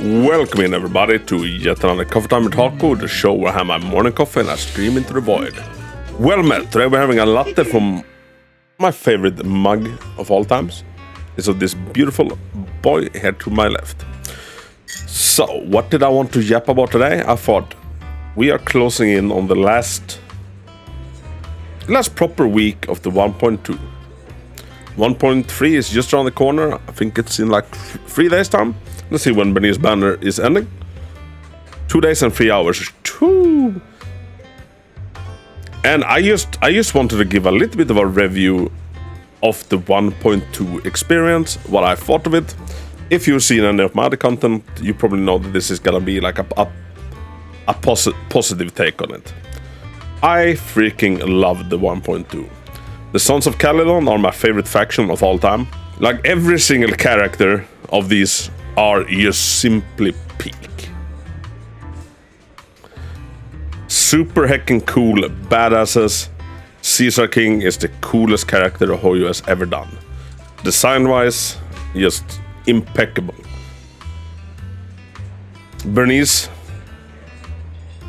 Welcome in everybody to yet another Coffee Time with Hako, the show where I have my morning coffee and I stream into the void. Well met, today we're having a latte from my favorite mug of all times. It's of this beautiful boy here to my left. So, what did I want to yap about today? I thought we are closing in on the last proper week of the 1.2. 1.3 is just around the corner. I think it's in like 3 days time. Let's see when Bernie's banner is ending. 2 days and 3 hours. Choo! And I just wanted to give a little bit of a review of the 1.2 experience, what I thought of it. If you've seen any of my other content, you probably know that this is gonna be like a positive take on it. I freaking love the 1.2. The Sons of Caledon are my favorite faction of all time. Like every single character of these are just simply peak. Super heckin' cool badasses. Caesar King is the coolest character Hoyo has ever done. Design-wise, just impeccable. Bernice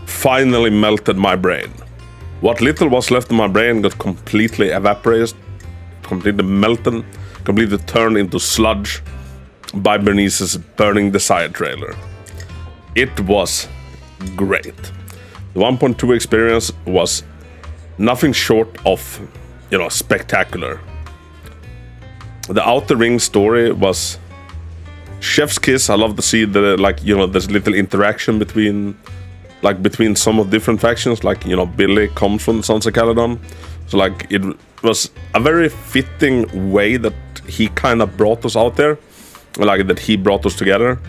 finally melted my brain. What little was left in my brain got completely evaporated, completely melted, completely turned into sludge by Bernice's Burning Desire trailer. It was great. The 1.2 experience was nothing short of, spectacular. The Outer Ring story was chef's kiss. I love to see there's little interaction between some of different factions. Billy comes from the Sons of Caledon. So it was a very fitting way that he kind of brought us out there. That he brought us together.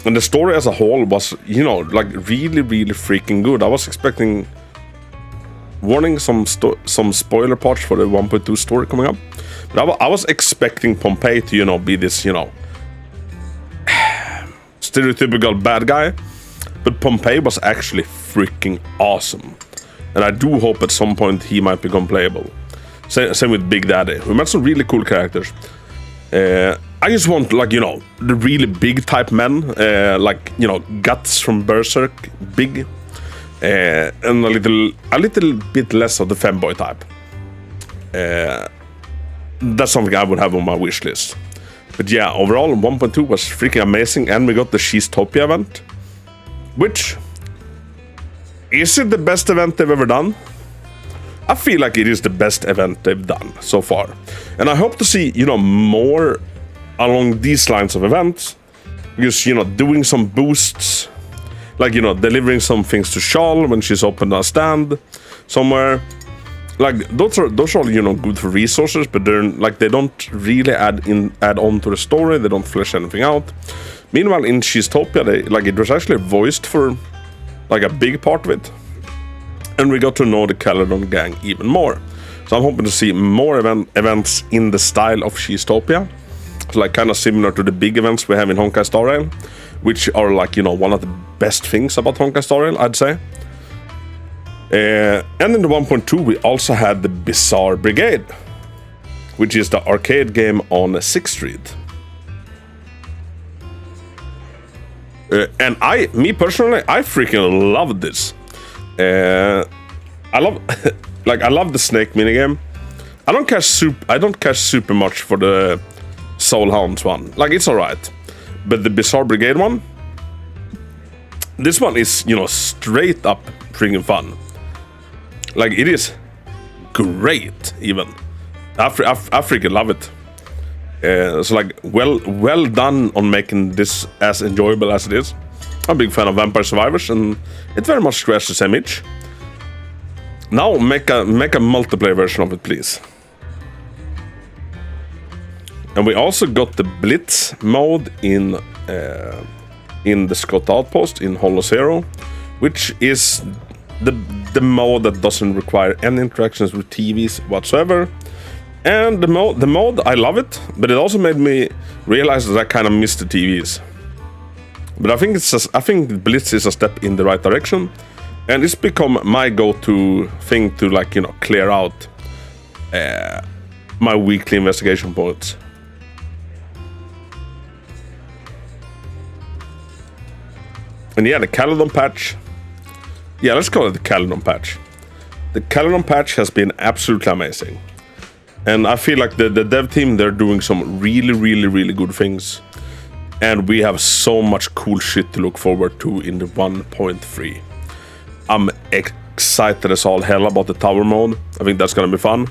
And the story as a whole was, really, really freaking good. I was expecting, warning, some spoiler parts for the 1.2 story coming up. But I was expecting Pompey to, be this, stereotypical bad guy. But Pompey was actually freaking awesome. And I do hope at some point he might become playable. Same with Big Daddy. We met some really cool characters. I just want, the really big type men, Guts from Berserk, big, and a little bit less of the femboy type. That's something I would have on my wish list. But yeah, overall, 1.2 was freaking amazing, and we got the Shopia Event, which, is it the best event they've ever done? I feel like it is the best event they've done so far. And I hope to see, more along these lines of events. Because, doing some boosts. Delivering some things to Shal when she's opened a stand somewhere. Those are all, good for resources. But they don't really add on to the story. They don't flesh anything out. Meanwhile, in Shopia, it was actually voiced for, a big part of it. And we got to know the Caledon gang even more. So I'm hoping to see more events in the style of Shopia. So kind of similar to the big events we have in Honkai Star Rail. Which are one of the best things about Honkai Star Rail, I'd say. And in the 1.2 we also had the Bizarre Brigade. Which is the arcade game on 6th Street. And me personally, I freaking love this. I love I love the snake minigame. I don't care super much for the Soul Hounds one. It's alright. But the Bizarre Brigade one, this one is, straight up freaking fun. It is great even. I freaking love it. So well done on making this as enjoyable as it is. I'm a big fan of Vampire Survivors, and it very much scratches the same itch. Now make a multiplayer version of it, please. And we also got the Blitz mode in the Scott Outpost in Hollow Zero, which is the mode that doesn't require any interactions with TVs whatsoever. And the mode, I love it, but it also made me realize that I kind of missed the TVs. But I think Blitz is a step in the right direction, and it's become my go-to thing to clear out my weekly investigation points. And yeah, the Caledon patch. Yeah, let's call it the Caledon patch. The Caledon patch has been absolutely amazing. And I feel like the dev team, they're doing some really good things. And we have so much cool shit to look forward to in the 1.3. I'm excited as all hell about the tower mode. I think that's gonna be fun.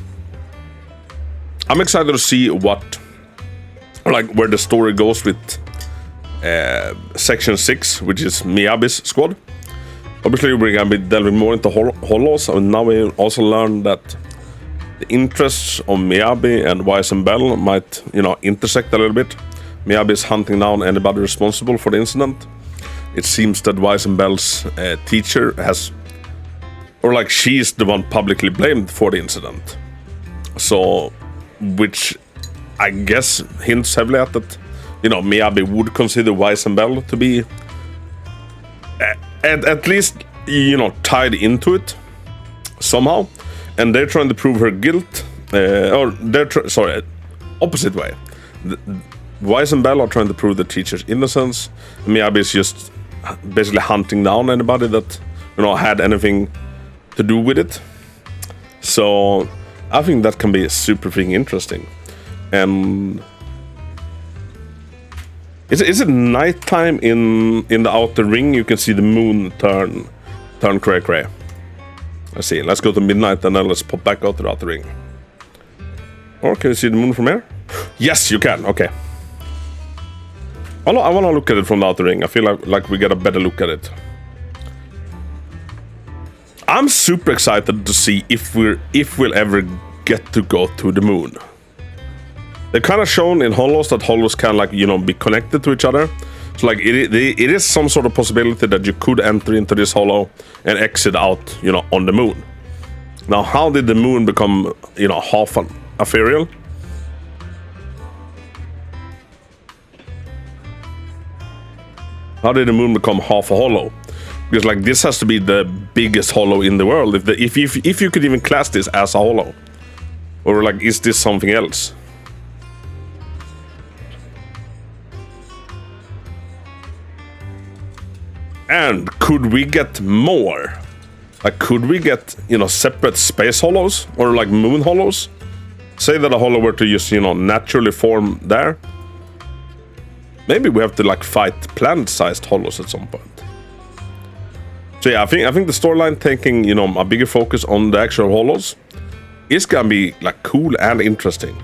I'm excited to see where the story goes with Section 6, which is Miyabi's squad. Obviously, we're gonna be delving more into holos, and now we also learned that the interests of Miyabi and Wise and Bell might, intersect a little bit. Miyabi is hunting down anybody responsible for the incident. It seems that Wise and Bell's teacher she's the one publicly blamed for the incident. So, which I guess hints heavily at that, Miyabi would consider Wise and Bell to be at least, tied into it somehow. And they're trying to prove her guilt, opposite way. Wise and Bell are trying to prove the teacher's innocence. Miyabi is just basically hunting down anybody that, had anything to do with it. So I think that can be super freaking interesting. And is it nighttime in the outer ring? You can see the moon turn cray. Let's see. Let's go to midnight and then let's pop back out to the outer ring. Or can you see the moon from here? Yes, you can. Okay. I want to look at it from the outer ring. I feel like we get a better look at it. I'm super excited to see if we'll ever get to go to the moon. They've kind of shown in holos that holos can be connected to each other. So it is some sort of possibility that you could enter into this holo and exit out, on the moon. Now, how did the moon become, half an ethereal? How did the moon become half a holo? Because this has to be the biggest holo in the world. If you could even class this as a holo, or is this something else? And could we get more? Could we get, separate space holos or moon holos? Say that a holo were to just, naturally form there. Maybe we have to fight planet-sized holos at some point. So yeah, I think the storyline taking, a bigger focus on the actual holos is gonna be cool and interesting.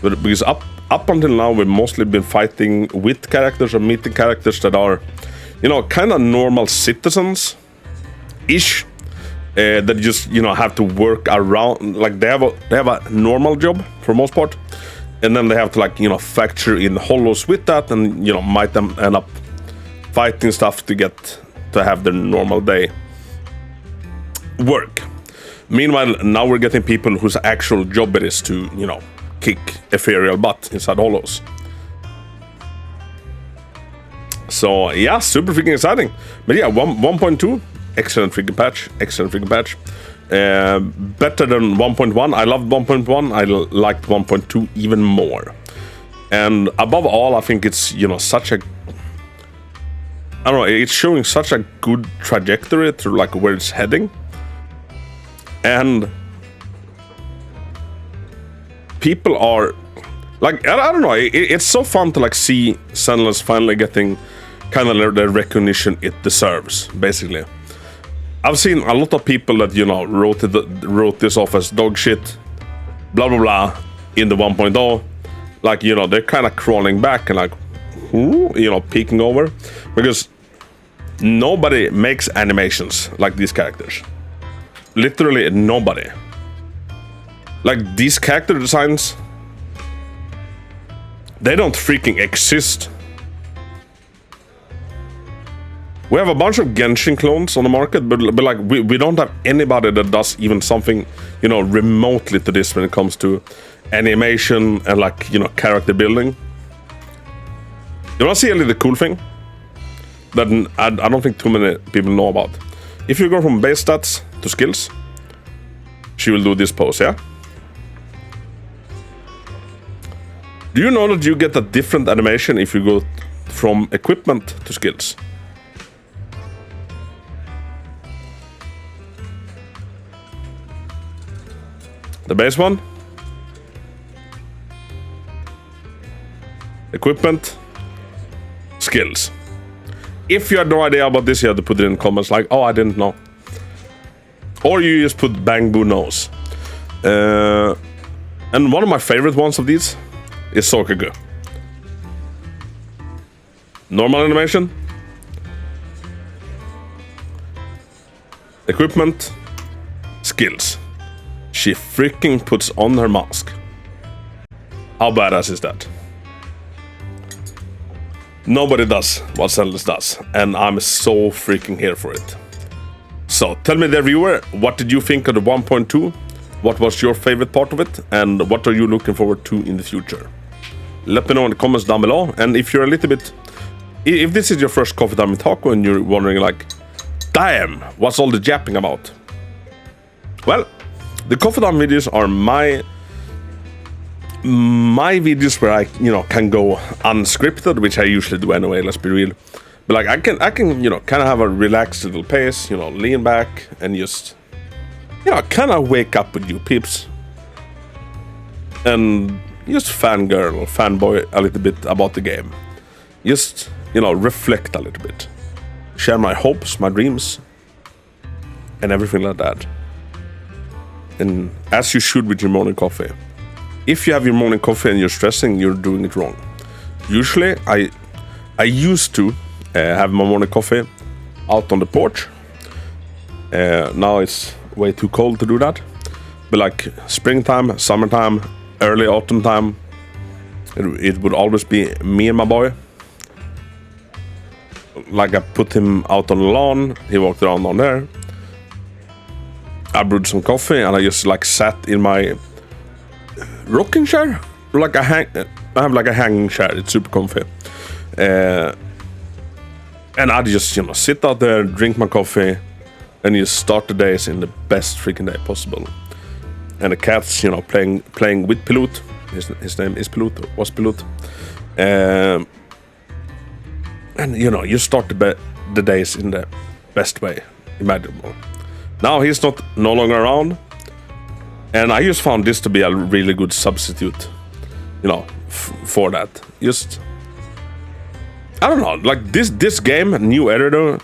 But because up until now we've mostly been fighting with characters or meeting characters that are, kind of normal citizens-ish, that just, have to work around, they have a normal job for most part, and then they have to factor in holos with that, and might end up fighting stuff to get to have their normal day work. Meanwhile, now we're getting people whose actual job it is to, kick ethereal butt inside holos. So yeah, super freaking exciting. But yeah, 1.2, excellent freaking patch. Better than 1.1. I loved 1.1. I liked 1.2 even more. And above all, I think it's, such a, I don't know, it's showing such a good trajectory to where it's heading. And people are I don't know, it's so fun to see Zenless finally getting kind of the recognition it deserves, basically. I've seen a lot of people that, wrote this off as dog shit, blah blah blah, in the 1.0. They're kind of crawling back and peeking over, because nobody makes animations like these characters. Literally nobody. These character designs, they don't freaking exist. We have a bunch of Genshin clones on the market, but we don't have anybody that does even something, remotely to this when it comes to animation and character building. You wanna see a little cool thing that I don't think too many people know about? If you go from base stats to skills, she will do this pose, yeah? Do you know that you get a different animation if you go from equipment to skills? The base one. Equipment. Skills. If you had no idea about this, you have to put it in comments like, oh, I didn't know. Or you just put bang boo nose. And one of my favorite ones of these is Sokagu. Normal animation. Equipment. Skills. She freaking puts on her mask. How badass is that? Nobody does what Zenless does, and I'm so freaking here for it. So, tell me, dear viewer, what did you think of the 1.2? What was your favorite part of it, and what are you looking forward to in the future? Let me know in the comments down below, and if you're a little bit... If this is your first coffee time with Hako and you're wondering like, damn, what's all the japping about? Well, the coffee time videos are my videos where I, can go unscripted, which I usually do anyway, let's be real. But like I can, kind of have a relaxed little pace, lean back and just, kind of wake up with you peeps. And just fangirl or fanboy a little bit about the game. Just, reflect a little bit. Share my hopes, my dreams, and everything like that. And as you should with your morning coffee. If you have your morning coffee and you're stressing, you're doing it wrong. Usually, I used to have my morning coffee out on the porch. Now it's way too cold to do that. But like springtime, summertime, early autumn time, it would always be me and my boy. Like I put him out on the lawn, he walked around on there. I brewed some coffee and I just like sat in my rocking chair. Like I have like a hanging chair, it's super comfy. And I just, sit out there, drink my coffee, and just start the days in the best freaking day possible. And the cat's, playing with Pilot. His name is Pilot, or was Pilot. And, you start the days in the best way imaginable. Now he's no longer around. And I just found this to be a really good substitute, for that. Just, I don't know, like this game, new editor,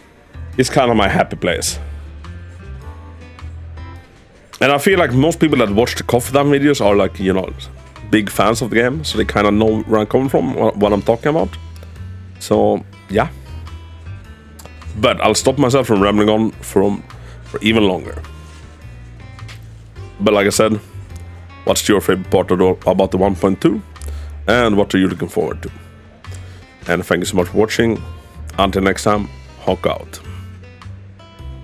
is kind of my happy place. And I feel like most people that watch the coffee time videos are like, big fans of the game, so they kind of know where I'm coming from, what I'm talking about. So, yeah. But I'll stop myself from rambling on for even longer. But like I said, what's your favorite part about the 1.2? And what are you looking forward to? And thank you so much for watching. Until next time, Hawk out.